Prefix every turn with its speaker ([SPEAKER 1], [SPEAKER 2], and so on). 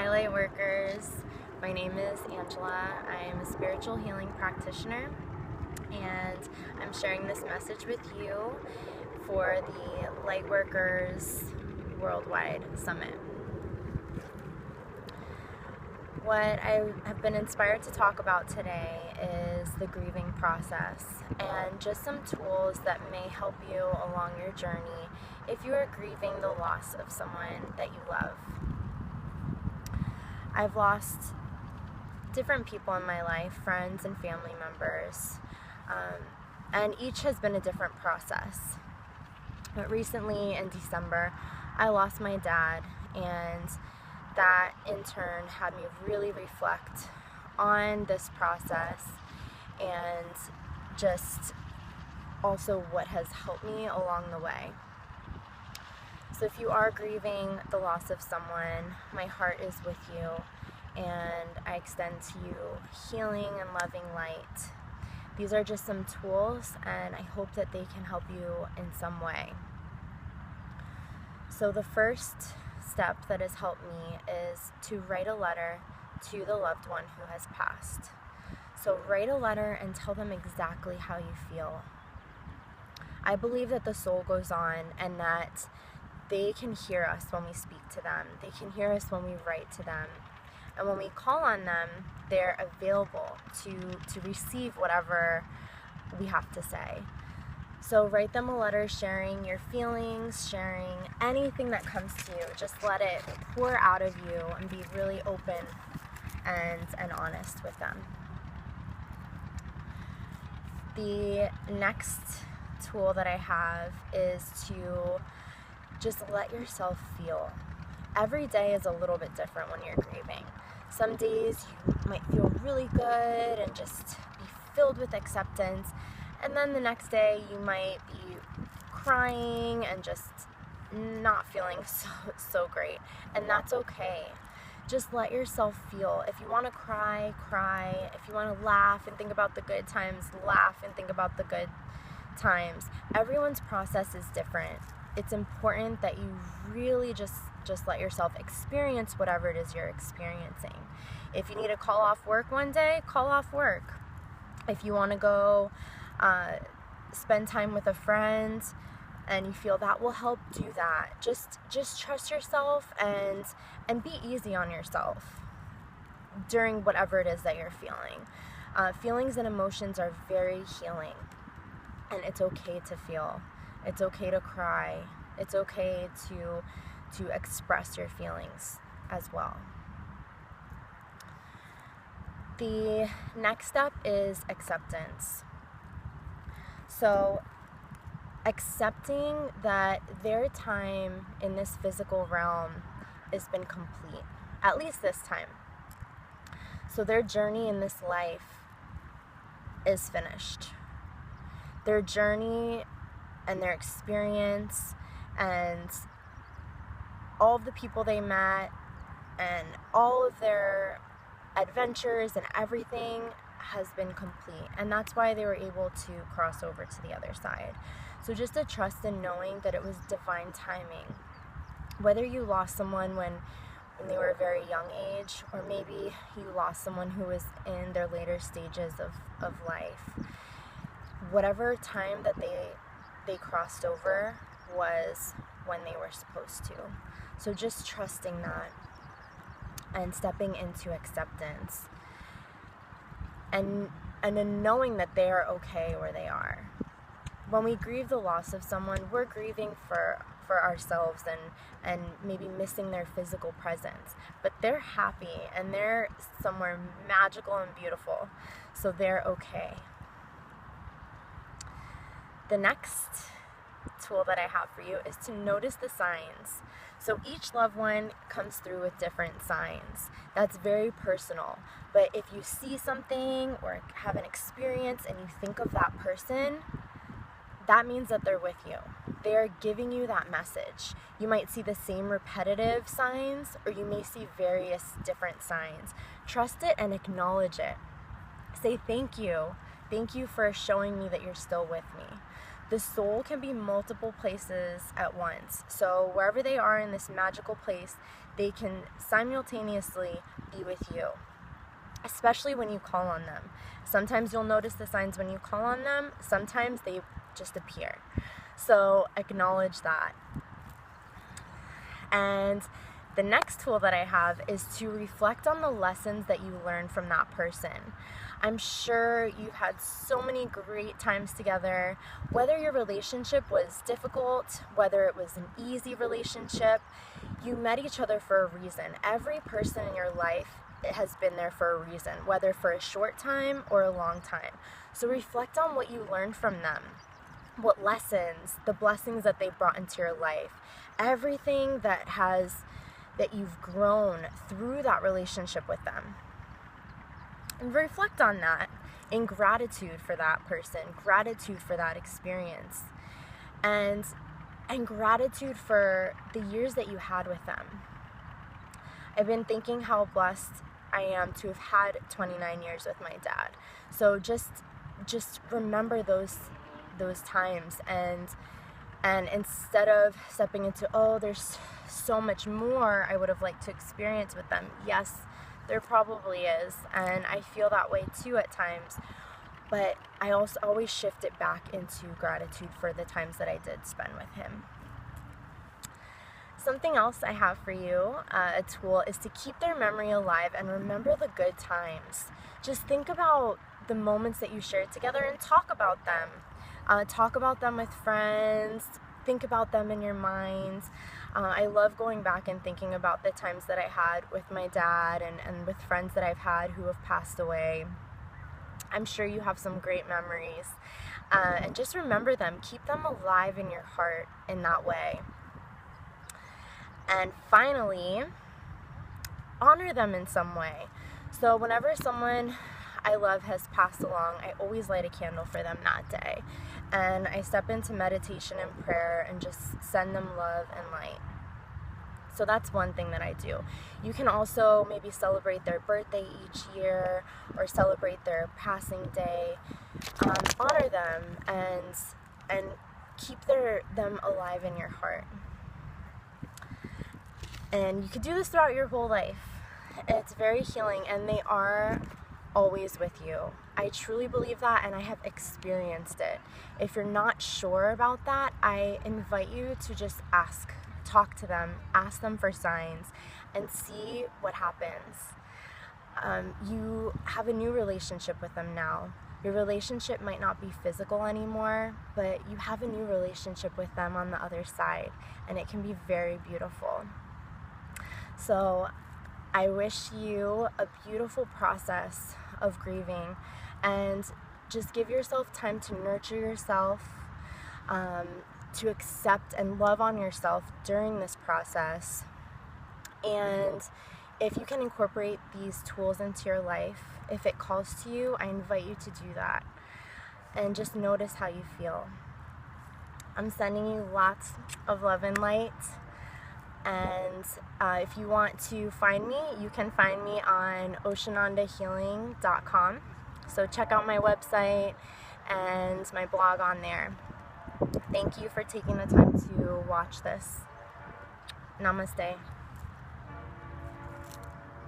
[SPEAKER 1] Hi light workers, my name is Angela. I am a spiritual healing practitioner and I'm sharing this message with you for the Light Workers Worldwide Summit. What I have been inspired to talk about today is the grieving process and just some tools that may help you along your journey if you are grieving the loss of someone that you love. I've lost different people in my life, friends and family members, and each has been a different process. But recently in December, I lost my dad, and that in turn had me really reflect on this process and just also what has helped me along the way. So if you are grieving the loss of someone, my heart is with you, and I extend to you healing and loving light. These are just some tools, and I hope that they can help you in some way. So the first step that has helped me is to write a letter to the loved one who has passed. So write a letter and tell them exactly how you feel. I believe that the soul goes on and that they can hear us when we speak to them. They can hear us when we write to them. And when we call on them, they're available to receive whatever we have to say. So write them a letter sharing your feelings, sharing anything that comes to you. Just let it pour out of you and be really open and honest with them. The next tool that I have is to just let yourself feel. Every day is a little bit different when you're grieving. Some days you might feel really good and just be filled with acceptance, and then the next day you might be crying and just not feeling so great, and that's okay. Just let yourself feel. If you want to cry, cry. If you want to laugh and think about the good times, laugh and think about the good times. Everyone's process is different. It's important that you really just let yourself experience whatever it is you're experiencing. If you need to call off work one day, call off work. If you want to go spend time with a friend and you feel that will help, do that. Just trust yourself and be easy on yourself during whatever it is that you're feeling. Feelings and emotions are very healing, and it's okay to feel. It's okay to cry. It's okay to express your feelings as well. The next step is acceptance. So accepting that their time in this physical realm has been complete, at least this time. So their journey in this life is finished. Their journey and their experience and all of the people they met and all of their adventures and everything has been complete, and that's why they were able to cross over to the other side. So just to trust in knowing that it was divine timing. Whether you lost someone when they were a very young age, or maybe you lost someone who was in their later stages of life, whatever time that they crossed over was when they were supposed to. So just trusting that and stepping into acceptance and then knowing that they are okay where they are. When we grieve the loss of someone, we're grieving for ourselves and maybe missing their physical presence, but they're happy and they're somewhere magical and beautiful, so they're okay. The next tool that I have for you is to notice the signs. So each loved one comes through with different signs. That's very personal. But if you see something or have an experience and you think of that person, that means that they're with you. They are giving you that message. You might see the same repetitive signs, or you may see various different signs. Trust it and acknowledge it. Say thank you. Thank you for showing me that you're still with me. The soul can be multiple places at once. So wherever they are in this magical place, they can simultaneously be with you, especially when you call on them. Sometimes you'll notice the signs when you call on them. Sometimes they just appear. So acknowledge that. And the next tool that I have is to reflect on the lessons that you learned from that person. I'm sure you've had so many great times together. Whether your relationship was difficult, whether it was an easy relationship, you met each other for a reason. Every person in your life has been there for a reason, whether for a short time or a long time. So reflect on what you learned from them, what lessons, the blessings that they brought into your life, everything that you've grown through that relationship with them. And reflect on that in gratitude for that person, gratitude for that experience, and gratitude for the years that you had with them. I've been thinking how blessed I am to have had 29 years with my dad. So just remember those times, and instead of stepping into, oh, there's so much more I would have liked to experience with them. Yes, there probably is, and I feel that way too at times, but I also always shift it back into gratitude for the times that I did spend with him. Something else I have for you, a tool, is to keep their memory alive and remember the good times. Just think about the moments that you shared together and talk about them. Talk about them with friends. Think about them in your mind. I love going back and thinking about the times that I had with my dad and with friends that I've had who have passed away. I'm sure you have some great memories. And just remember them. Keep them alive in your heart in that way. And finally, honor them in some way. So whenever someone I love has passed along, I always light a candle for them that day. And I step into meditation and prayer and just send them love and light. So that's one thing that I do. You can also maybe celebrate their birthday each year or celebrate their passing day. Honor them and keep them alive in your heart. And you could do this throughout your whole life. It's very healing, and they are always with you. I truly believe that, and I have experienced it. If you're not sure about that, I invite you to just talk to them, ask them for signs, and see what happens. You have a new relationship with them now. Your relationship might not be physical anymore, but you have a new relationship with them on the other side, and it can be very beautiful. So I wish you a beautiful process of grieving, and just give yourself time to nurture yourself, to accept and love on yourself during this process. And if you can incorporate these tools into your life, if it calls to you, I invite you to do that. And just notice how you feel. I'm sending you lots of love and light. And if you want to find me, you can find me on oceanondahealing.com. So check out my website and my blog on there. Thank you for taking the time to watch this. Namaste.